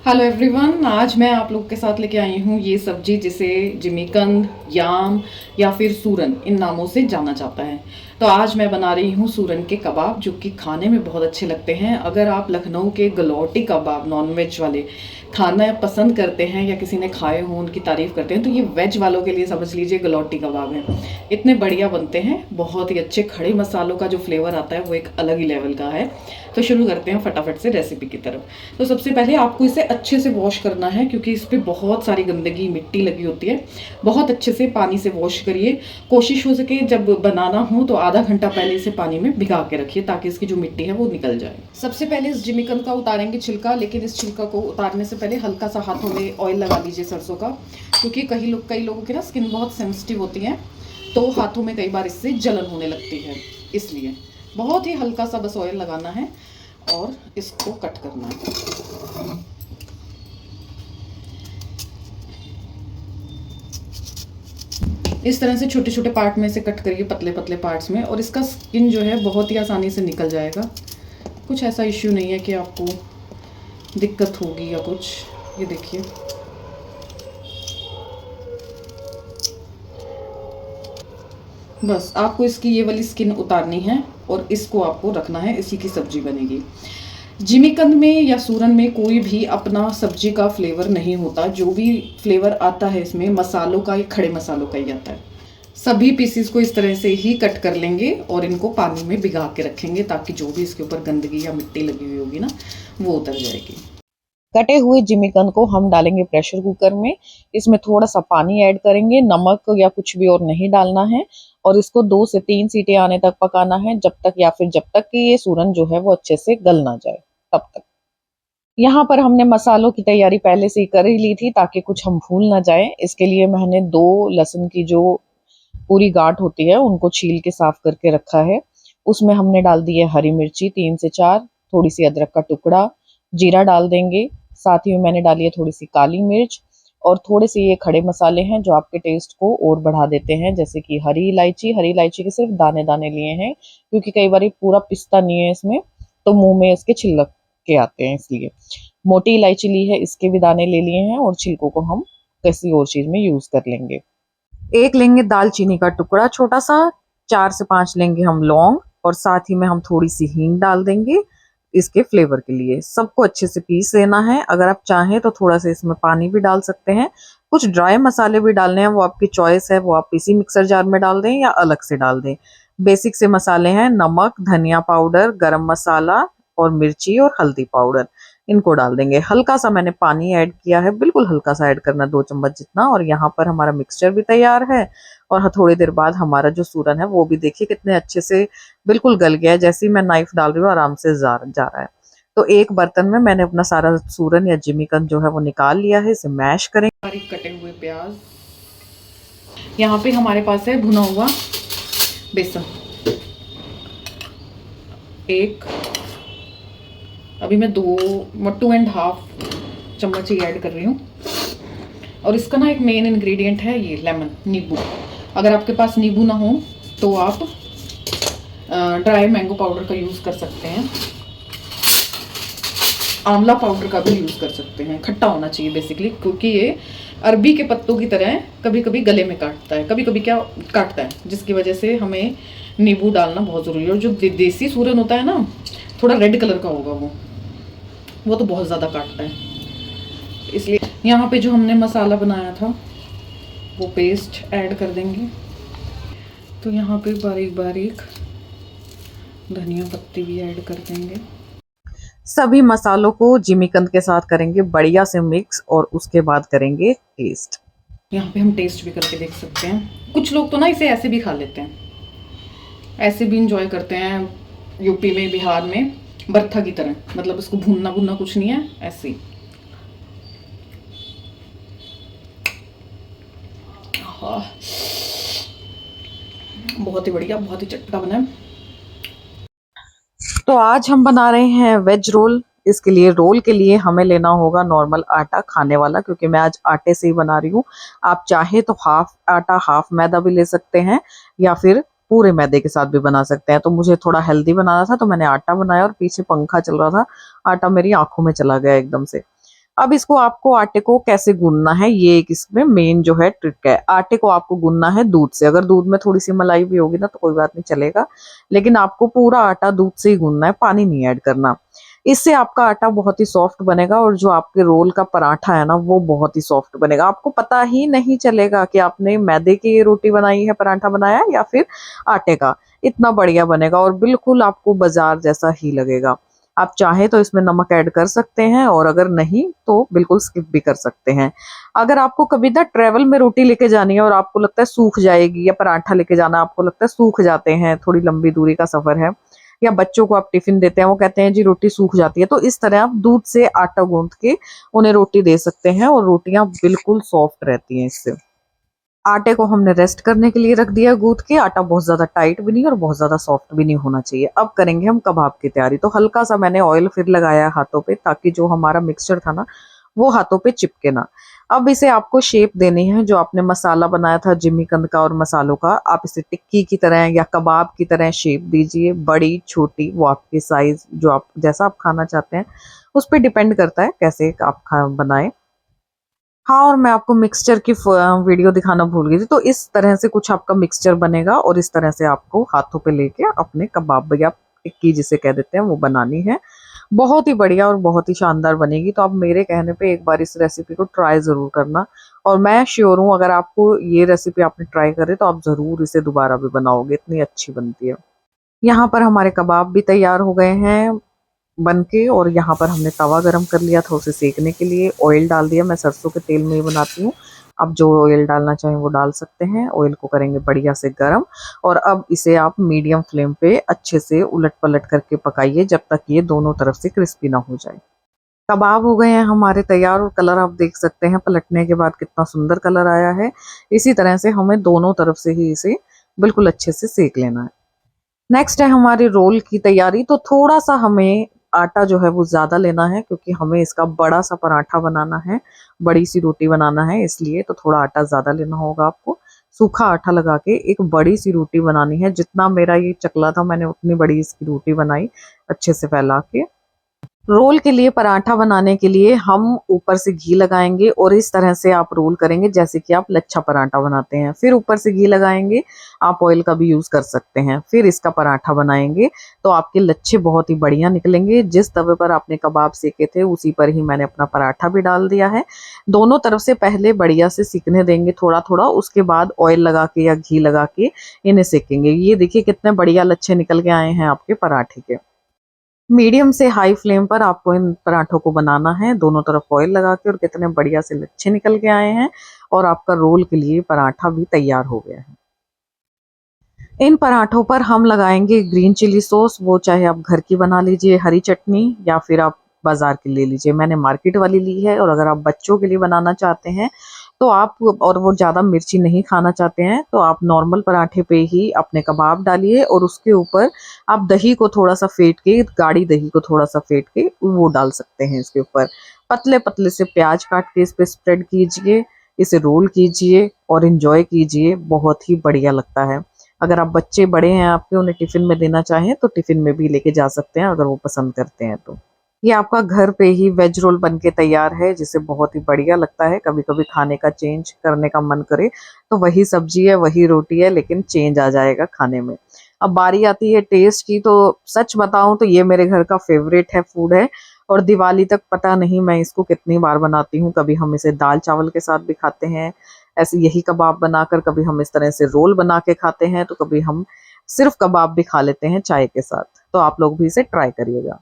Hello everyone, आज मैं आप लोग के साथ लेके आई हूँ ये सब्जी जिसे जिमीकंद, याम या फिर सूरन इन नामों से जाना जाता है। तो आज मैं बना रही हूँ सूरन के कबाब, जो कि खाने में बहुत अच्छे लगते हैं। अगर आप लखनऊ के गलौटी कबाब नॉनवेज वाले खाना पसंद करते हैं या किसी ने खाए हों, उनकी तारीफ़ करते हैं, तो ये वेज वालों के लिए समझ लीजिए गलौटी कबाब है। इतने बढ़िया बनते हैं, बहुत ही अच्छे। खड़े मसालों का जो फ्लेवर आता है वो एक अलग ही लेवल का है। तो शुरू करते हैं फटाफट से रेसिपी की तरफ। तो सबसे पहले आपको इसे अच्छे से वॉश करना है, क्योंकि इस पर बहुत सारी गंदगी मिट्टी लगी होती है। बहुत अच्छे से पानी से वॉश करिए। कोशिश हो सके जब बनाना हो तो आधा घंटा पहले इसे पानी में भिगा के रखिए, ताकि इसकी जो मिट्टी है वो निकल जाए। सबसे पहले इस जिमीकंद का उतारेंगे छिलका, लेकिन इस छिलका को उतारने से पहले हल्का सा हाथों में ऑयल लगा लीजिए सरसों का, क्योंकि कई लोगों की ना स्किन बहुत सेंसिटिव होती है, तो हाथों में कई बार इससे जलन होने लगती है। इसलिए बहुत ही हल्का सा बस ऑयल लगाना है और इसको कट करना है। इस तरह से छोटे छोटे पार्ट में से कट करिए, पतले पतले पार्ट्स में, और इसका स्किन जो है बहुत ही आसानी से निकल जाएगा। कुछ ऐसा इश्यू नहीं है कि आपको दिक्कत होगी या कुछ। ये देखिए, बस आपको इसकी ये वाली स्किन उतारनी है और इसको आपको रखना है। इसी की सब्जी बनेगी। जिमीकंद में या सूरन में कोई भी अपना सब्जी का फ्लेवर नहीं होता। जो भी फ्लेवर आता है इसमें मसालों का, या खड़े मसालों का ही आता है। सभी पीसीस को इस तरह से ही कट कर लेंगे और इनको पानी में भिगा के रखेंगे, ताकि जो भी इसके ऊपर गंदगी या मिट्टी लगी हुई होगी ना, वो उतर जाएगी। कटे हुए जिमीकंद को हम डालेंगे प्रेशर कुकर में। इसमें थोड़ा सा पानी ऐड करेंगे, नमक या कुछ भी और नहीं डालना है, और इसको 2 से 3 सीटी आने तक पकाना है, जब तक कि ये सूरन जो है वो अच्छे से गल ना जाए, तब तक। यहाँ पर हमने मसालों की तैयारी पहले से ही कर ही ली थी, ताकि कुछ हम भूल ना जाए। इसके लिए मैंने 2 लहसुन की जो पूरी गांठ होती है उनको छील के साफ करके रखा है। उसमें हमने डाल दी है हरी मिर्ची 3 से 4, थोड़ी सी अदरक का टुकड़ा, जीरा डाल देंगे। साथ ही में मैंने डाली है थोड़ी सी काली मिर्च, और थोड़े से ये खड़े मसाले हैं जो आपके टेस्ट को और बढ़ा देते हैं, जैसे कि हरी इलायची के सिर्फ दाने दाने लिए हैं, क्योंकि कई बार पूरा पिस्ता नहीं है इसमें, तो मुंह में इसके छिलक के आते हैं, इसलिए। मोटी इलायची ली है, इसके भी दाने ले लिए हैं, और छिलकों को हम किसी और चीज में यूज कर लेंगे। एक लेंगे दालचीनी का टुकड़ा छोटा सा, 4 से 5 लेंगे हम लौंग, और साथ ही में हम थोड़ी सी हींग डाल देंगे इसके फ्लेवर के लिए। सबको अच्छे से पीस लेना है। अगर आप चाहें तो थोड़ा सा इसमें पानी भी डाल सकते हैं। कुछ ड्राई मसाले भी डालने हैं, वो आपकी चॉइस है, वो आप इसी मिक्सर जार में डाल दें या अलग से डाल दें। बेसिक से मसाले हैं नमक, धनिया पाउडर, गरम मसाला और मिर्ची और हल्दी पाउडर, इनको डाल देंगे। हल्का सा मैंने पानी ऐड किया है, बिल्कुल हल्का सा ऐड करना, 2 चम्मच जितना। और यहाँ पर हमारा मिक्सचर भी तैयार है, और थोड़ी देर बाद हमारा जो सूरन है वो भी देखिए कितने अच्छे से बिल्कुल गल गया है। जैसे ही मैं नाइफ डाल रही हूँ आराम से जा रहा है। तो एक बर्तन में मैंने अपना सारा सूरन या जिमीकंद जो है वो निकाल लिया है। इसे मैश करें। बारीक कटे हुए प्याज, यहाँ पे हमारे पास है भुना हुआ बेसन, एक, अभी मैं 2.5 चम्मच ही ऐड कर रही हूँ। और इसका ना एक मेन इंग्रेडिएंट है ये लेमन, नींबू। अगर आपके पास नींबू ना हो तो आप ड्राई मैंगो पाउडर का यूज़ कर सकते हैं, आंवला पाउडर का भी यूज़ कर सकते हैं। खट्टा होना चाहिए बेसिकली, क्योंकि ये अरबी के पत्तों की तरह कभी कभी गले में काटता है, कभी कभी क्या काटता है, जिसकी वजह से हमें नींबू डालना बहुत ज़रूरी है। और जो देसी सूरन होता है ना, थोड़ा रेड कलर का होगा वो तो बहुत ज़्यादा काटता है। इसलिए यहाँ पे जो हमने मसाला बनाया था वो पेस्ट ऐड कर देंगे। तो यहाँ पे बारीक बारीक धनिया पत्ती भी ऐड कर देंगे। सभी मसालों को जिमीकंद के साथ करेंगे बढ़िया से मिक्स, और उसके बाद करेंगे टेस्ट। यहाँ पे हम टेस्ट भी करके देख सकते हैं। कुछ लोग तो ना इसे ऐसे भी खा लेते हैं, ऐसे भी इंजॉय करते हैं। यूपी में, बिहार में बर्था की तरह, मतलब इसको भूनना भूनना कुछ नहीं है, ऐसे ही। बहुत ही बढ़िया, बहुत ही चटपटा बना है। तो आज हम बना रहे हैं वेज रोल। इसके लिए रोल के लिए हमें लेना होगा नॉर्मल आटा खाने वाला, क्योंकि मैं आज आटे से ही बना रही हूँ। आप चाहे तो हाफ आटा हाफ मैदा भी ले सकते हैं, या फिर पूरे मैदे के साथ भी बना सकते हैं। तो मुझे थोड़ा हेल्दी बनाना था, तो मैंने आटा बनाया, और पीछे पंखा चल रहा था, आटा मेरी आंखों में चला गया एकदम से। अब इसको आपको आटे को कैसे गूंदना है, ये एक इसमें मेन जो है ट्रिक है। आटे को आपको गूंदना है दूध से। अगर दूध में थोड़ी सी मलाई भी होगी ना तो कोई बात नहीं, चलेगा, लेकिन आपको पूरा आटा दूध से ही गूंदना है, पानी नहीं ऐड करना। इससे आपका आटा बहुत ही सॉफ्ट बनेगा और जो आपके रोल का पराठा है ना वो बहुत ही सॉफ्ट बनेगा। आपको पता ही नहीं चलेगा कि आपने मैदे की ये रोटी बनाई है, पराठा बनाया, या फिर आटे का। इतना बढ़िया बनेगा और बिल्कुल आपको बाजार जैसा ही लगेगा। आप चाहें तो इसमें नमक ऐड कर सकते हैं और अगर नहीं तो बिल्कुल स्किप भी कर सकते हैं। अगर आपको कभी ना ट्रेवल में रोटी लेके जानी है और आपको लगता है सूख जाएगी, या पराठा लेके जाना आपको लगता है सूख जाते हैं, थोड़ी लंबी दूरी का सफर है, या बच्चों को आप टिफिन देते हैं वो कहते हैं जी रोटी सूख जाती है, तो इस तरह आप दूध से आटा गूंथ के उन्हें रोटी दे सकते हैं और रोटियां बिल्कुल सॉफ्ट रहती हैं इससे। आटे को हमने रेस्ट करने के लिए रख दिया गूंथ के। आटा बहुत ज्यादा टाइट भी नहीं और बहुत ज्यादा सॉफ्ट भी नहीं होना चाहिए। अब करेंगे हम कबाब की तैयारी। तो हल्का सा मैंने ऑयल फिर लगाया हाथों पे, ताकि जो हमारा मिक्सचर था ना वो हाथों पे चिपके ना। अब इसे आपको शेप देनी है। जो आपने मसाला बनाया था जिमीकंद का और मसालों का, आप इसे टिक्की की तरह या कबाब की तरह शेप दीजिए। बड़ी छोटी वो आपकी साइज, जो आप जैसा आप खाना चाहते हैं उस पर डिपेंड करता है कैसे आप बनाए। हाँ, और मैं आपको मिक्सचर की वीडियो दिखाना भूल गई थी। तो इस तरह से कुछ आपका मिक्सचर बनेगा और इस तरह से आपको हाथों पे लेके अपने कबाब या टिक्की जिसे कह देते हैं वो बनानी है। बहुत ही बढ़िया और बहुत ही शानदार बनेगी। तो आप मेरे कहने पे एक बार इस रेसिपी को ट्राई ज़रूर करना, और मैं श्योर हूँ अगर आपको ये रेसिपी आपने ट्राई करे तो आप ज़रूर इसे दोबारा भी बनाओगे, इतनी अच्छी बनती है। यहाँ पर हमारे कबाब भी तैयार हो गए हैं बन के, और यहाँ पर हमने तवा गरम कर लिया था उसे सेकने के लिए। ऑयल डाल दिया, मैं सरसों के तेल में ही बनाती हूँ। आप जो ऑयल डालना चाहें वो डाल सकते हैं। ऑयल को करेंगे बढ़िया से गरम, और अब इसे आप मीडियम फ्लेम पे अच्छे से उलट पलट करके पकाइए जब तक ये दोनों तरफ से क्रिस्पी ना हो जाए। कबाब हो गए हैं हमारे तैयार, और कलर आप देख सकते हैं पलटने के बाद कितना सुंदर कलर आया है। इसी तरह से हमें दोनों तरफ से ही इसे बिल्कुल अच्छे से सेक लेना है। नेक्स्ट है हमारी रोल की तैयारी। तो थोड़ा सा हमें आटा जो है वो ज़्यादा लेना है, क्योंकि हमें इसका बड़ा सा पराठा बनाना है, बड़ी सी रोटी बनाना है, इसलिए तो थोड़ा आटा ज़्यादा लेना होगा आपको। सूखा आटा लगा के एक बड़ी सी रोटी बनानी है। जितना मेरा ये चकला था मैंने उतनी बड़ी इसकी रोटी बनाई, अच्छे से फैला के। रोल के लिए, पराठा बनाने के लिए हम ऊपर से घी लगाएंगे और इस तरह से आप रोल करेंगे जैसे कि आप लच्छा पराठा बनाते हैं। फिर ऊपर से घी लगाएंगे, आप ऑयल का भी यूज़ कर सकते हैं। फिर इसका पराठा बनाएंगे तो आपके लच्छे बहुत ही बढ़िया निकलेंगे। जिस तवे पर आपने कबाब सेके थे उसी पर ही मैंने अपना पराठा भी डाल दिया है। दोनों तरफ से पहले बढ़िया से सीखने देंगे थोड़ा थोड़ा, उसके बाद ऑयल लगा के या घी लगा के इन्हें सेकेंगे। ये देखिए कितने बढ़िया लच्छे निकल के आए हैं आपके पराठे के। मीडियम से हाई फ्लेम पर आपको इन पराठों को बनाना है, दोनों तरफ ऑयल लगा के, और कितने बढ़िया से लच्छे निकल के आए हैं और आपका रोल के लिए पराठा भी तैयार हो गया है। इन पराठों पर हम लगाएंगे ग्रीन चिली सॉस। वो चाहे आप घर की बना लीजिए हरी चटनी, या फिर आप बाजार की ले लीजिए। मैंने मार्केट वाली ली है। और अगर आप बच्चों के लिए बनाना चाहते हैं तो आप, और वो ज़्यादा मिर्ची नहीं खाना चाहते हैं, तो आप नॉर्मल पराठे पे ही अपने कबाब डालिए और उसके ऊपर आप दही को थोड़ा सा फेंट के, गाढ़ी दही को थोड़ा सा फेंट के वो डाल सकते हैं इसके ऊपर। पतले पतले से प्याज काट के इस पे स्प्रेड कीजिए, इसे रोल कीजिए और इंजॉय कीजिए, बहुत ही बढ़िया लगता है। अगर आप बच्चे बड़े हैं आपके, उन्हें टिफिन में देना चाहें तो टिफिन में भी लेके जा सकते हैं अगर वो पसंद करते हैं तो। ये आपका घर पे ही वेज रोल बन के तैयार है, जिसे बहुत ही बढ़िया लगता है। कभी कभी खाने का चेंज करने का मन करे तो वही सब्जी है वही रोटी है, लेकिन चेंज आ जाएगा खाने में। अब बारी आती है टेस्ट की। तो सच बताऊं तो ये मेरे घर का फेवरेट है, फूड है। और दिवाली तक पता नहीं मैं इसको कितनी बार बनाती हूँ। कभी हम इसे दाल चावल के साथ भी खाते हैं, ऐसे यही कबाब बनाकर। कभी हम इस तरह से रोल बना के खाते हैं, तो कभी हम सिर्फ कबाब भी खा लेते हैं चाय के साथ। तो आप लोग भी इसे ट्राई करिएगा।